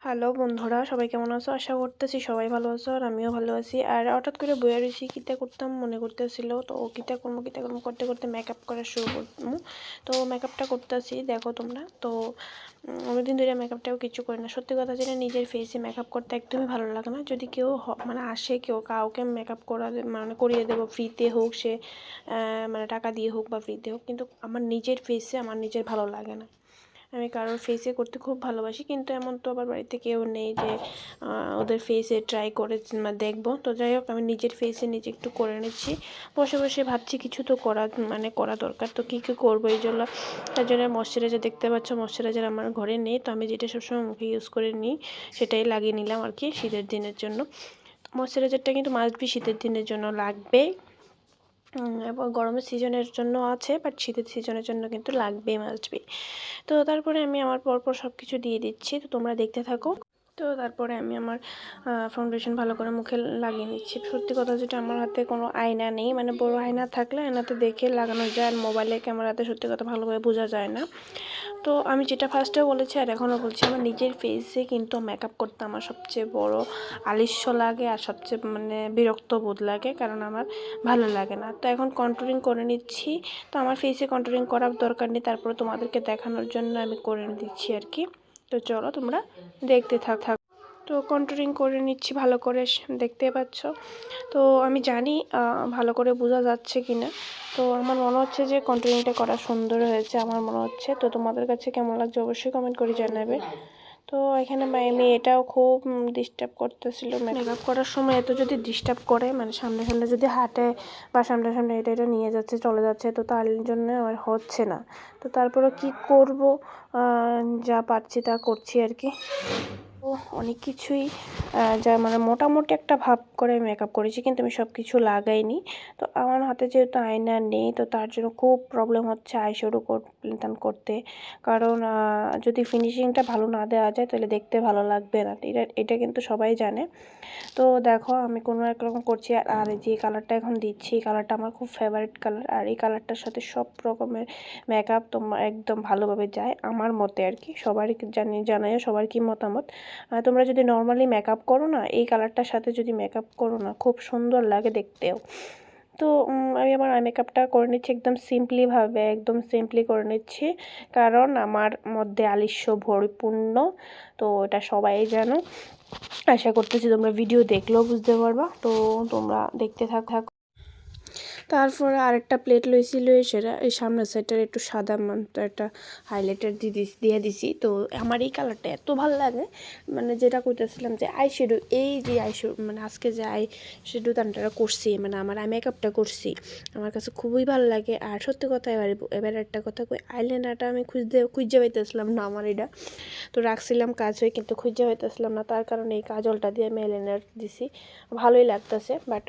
Hello বন্ধুরা, সবাই কেমন আছো? আশা করতেছি সবাই ভালো আছো আর আমিও ভালো আছি। আর হঠাৎ করে বইয়া রয়েছি, কিতা করতাম মনে করতেছিল, তো কিতা করবো করতে করতে মেকআপ করা শুরু করতাম। তো মেকআপটা করতেছি, দেখো তোমরা। তো অনেকদিন ধরে মেকআপটাও কিছু করি না, সত্যি কথা যেটা, নিজের ফেসে মেকআপ করতে একদমই ভালো লাগে না। যদি কেউ মানে আসে, কাউকে মেকআপ করা মানে করিয়ে দেবো, ফ্রিতে হোক, সে মানে টাকা দিয়ে হোক বা ফ্রিতে হোক, কিন্তু আমার নিজের ফেসে আমার নিজের ভালো লাগে না। আমি কারোর ফেসে করতে খুব ভালোবাসি, কিন্তু এমন তো আবার বাড়িতে কেউ নেই যে ওদের ফেসে ট্রাই করে দেখবো। তো যাই হোক, আমি নিজের ফেসে নিজে একটু করে নিচ্ছি, বসে বসে ভাবছি কিছু তো করা দরকার। তো কী করবো, এই জন্য তার জন্য ময়শ্চারাইজার দেখতে পাচ্ছ, ময়শ্চারাইজার আমার ঘরে নেই, তো আমি যেটা সবসময় মুখে ইউজ করে নিই সেটাই লাগিয়ে নিলাম আর কি, শীতের দিনের জন্য। ময়শ্চারাইজারটা কিন্তু মাস্ট বি শীতের দিনের জন্য লাগবে, এবং গরমের সিজনের জন্য আছে, বাট শীতের সিজনের জন্য কিন্তু লাগবেই, মাস্ট বি। তো তারপরে আমি আমার পরপর সব কিছু দিয়ে দিচ্ছি, তো তোমরা দেখতে থাকো। তো তারপরে আমি আমার ফাউন্ডেশন ভালো করে মুখে লাগিয়ে নিচ্ছি। সত্যি কথা যেটা, আমার হাতে কোনো আয়না নেই, মানে বড় আয়না থাকলে আয়নাতে দেখে লাগানো যায়, আর মোবাইলে ক্যামেরাতে সত্যি কথা ভালোভাবে বোঝা যায় না। তো আমি যেটা ফার্স্টেও বলেছি আর এখনও বলছি, আমার নিজের ফেসে কিন্তু মেকআপ করতে আমার সবচেয়ে বড় আলস্য লাগে, আর সবচেয়ে মানে বিরক্ত বোধ লাগে, কারণ আমার ভালো লাগে না। তো এখন কন্ট্রোলিং করে নিচ্ছি। তো আমার ফেসে কন্ট্রোলিং করার দরকার নেই, তারপরে তোমাদেরকে দেখানোর জন্য আমি করে দিচ্ছি আর কি। তো চলো তোমরা দেখতে থাক। তো কন্ট্রোলিং করে নিচ্ছি ভালো করে, দেখতে পাচ্ছ। তো আমি জানি ভালো করে বোঝা যাচ্ছে কি না। তো আমার মনে হচ্ছে যে কন্ট্রোলিংটা করা সুন্দর হয়েছে, আমার মনে হচ্ছে। তো তোমাদের কাছে কেমন লাগছে অবশ্যই কমেন্ট করে জানাবে। তো এখানে আমি এটাও খুব ডিস্টার্ব করতেছিল মেকআপ করার সময়। এত যদি ডিস্টার্ব করে, মানে সামনে সামনে যদি হাঁটে বা সামনে সামনে এটা নিয়ে যাচ্ছে, চলে যাচ্ছে, তো তার জন্য আমার হচ্ছে না। তো তারপরে কি করব, যা পারছি তা করছি আর কি। তো অনেক কিছুই যা মানে মোটামুটি একটা ভাব করে মেকআপ করেছি, কিন্তু আমি সব কিছু লাগাইনি। তো আমার হাতে যেহেতু আয়না নেই, তো তার জন্য খুব প্রবলেম হচ্ছে আইশ্যাডো করতে, কারণ যদি ফিনিশিংটা ভালো না দেওয়া যায় তাহলে দেখতে ভালো লাগবে না, এটা কিন্তু সবাই জানে। তো দেখো আমি কোনো একরকম করছি, আর যে কালারটা এখন দিচ্ছি, এই কালারটা আমার খুব ফেভারিট কালার, আর এই কালারটার সাথে সব রকমের মেকআপ তোমার একদম ভালোভাবে যায় আমার মতে আর কি। সবারই জানাইও সবার কি মতামত। তোমরা যদি নর্মালি মেকআপ করো না, এই কালারটার সাথে যদি মেকআপ করো না, খুব সুন্দর লাগে দেখতেও। তো আমি আমার আই মেকআপটা করে নিচ্ছি একদম সিম্পলিভাবে, একদম সিম্পলি করে নিচ্ছি, কারণ আমার মধ্যে আলস্য পরিপূর্ণ। তো এটা সবাই জানো, আশা করতেছি তোমরা ভিডিও দেখলেও বুঝতে পারবা। তো তোমরা দেখতে থাকো। তারপরে আরেকটা প্লেট লইছিল, সেটা এই সামনের সাইডটার একটু সাদা মানটা একটা হাইলাইটার দিয়ে দিছি। তো আমার এই কালারটা এত ভালো লাগে, মানে যেটা কইতেছিলাম যে আইশ্যাডো, এই যে আইশ্যাডো মানে আজকে যে আইশ্যাডো দানটা করছি, মানে আমার আই মেকআপটা করছি, আমার কাছে খুবই ভালো লাগে। আর সত্যি কথা, এবার একটা কথা কই, আইলাইনারটা আমি খুঁজে পাইতেছিলাম না আমার এটা। তো রাখছিলাম কাজ হয়ে, কিন্তু খুঁজে পাইতেছিলাম না, তার কারণে এই কাজলটা দিয়ে আমি আইলাইনার দিছি, ভালোই লাগতেছে। বাট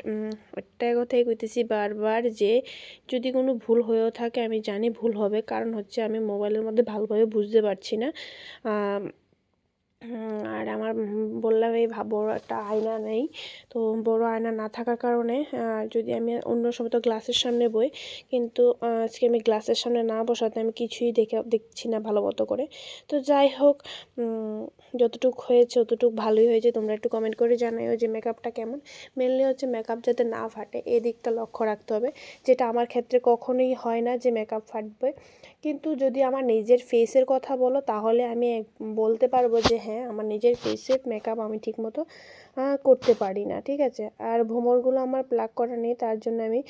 একটা কথাই কইতেছি বারবার, যে যদি কোনো ভুল হয়েও থাকে, আমি জানি ভুল হবে, কারণ হচ্ছে আমি মোবাইলের মধ্যে ভালোভাবে বুঝতে পারছি না। আর আমার বললাম এই বড় একটা আয়না নেই, তো বড় আয়না না থাকার কারণে যদি আমি অন্য সময় তো গ্লাসের সামনে বই, কিন্তু আজকে আমি গ্লাসের সামনে না বসাতে আমি কিছুই দেখছি না ভালো মতো করে। তো যাই হোক, যতটুকু হয়েছে ততটুকু ভালোই হয়েছে। তোমরা একটু কমেন্ট করে জানাইও যে মেকআপটা কেমন। মেনলি হচ্ছে মেকআপ যাতে না ফাটে, এই দিকটা লক্ষ্য রাখতে হবে, যেটা আমার ক্ষেত্রে কখনোই হয় না যে মেকআপ ফাটবে। কিন্তু যদি আমার নিজের ফেসের কথা বলো, তাহলে আমি বলতে পারবো যে হ্যাঁ, আমার নিজের ফেসের মেকআপ আমি ঠিকমতো করতে পারি না, ঠিক আছে। আর ভ্রমরগুলো আমার প্লাক করা নেই, তার জন্য আমি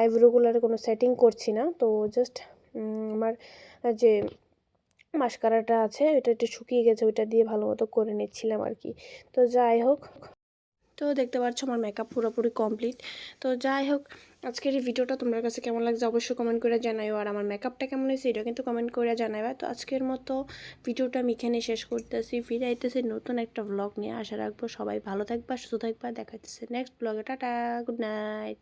আইব্রোগুলোর কোনো সেটিং করছি না। তো জাস্ট আমার যে মাস্কারাটা আছে ওইটা একটু শুকিয়ে গেছে, ওইটা দিয়ে ভালো মতো করে নিচ্ছিলাম আর কি। তো যাই হোক, তো দেখতে পাচ্ছ আমার মেকআপ পুরোপুরি কমপ্লিট। তো যাই হোক, আজকের এই ভিডিওটা তোমার কাছে কেমন লাগছে অবশ্যই কমেন্ট করে জানাইও, আর আমার মেকআপটা কেমন হয়েছে এটাও কিন্তু কমেন্ট করে জানাইবা। তো আজকের মতো ভিডিওটা আমি এখানে শেষ করতেছি, ফিরে আইতেছি নতুন একটা ব্লগ নিয়ে। আশা রাখবো সবাই ভালো থাকবা, সুস্থ থাকবা, দেখাইতেছে নেক্সট ব্লগে। Tata, good night.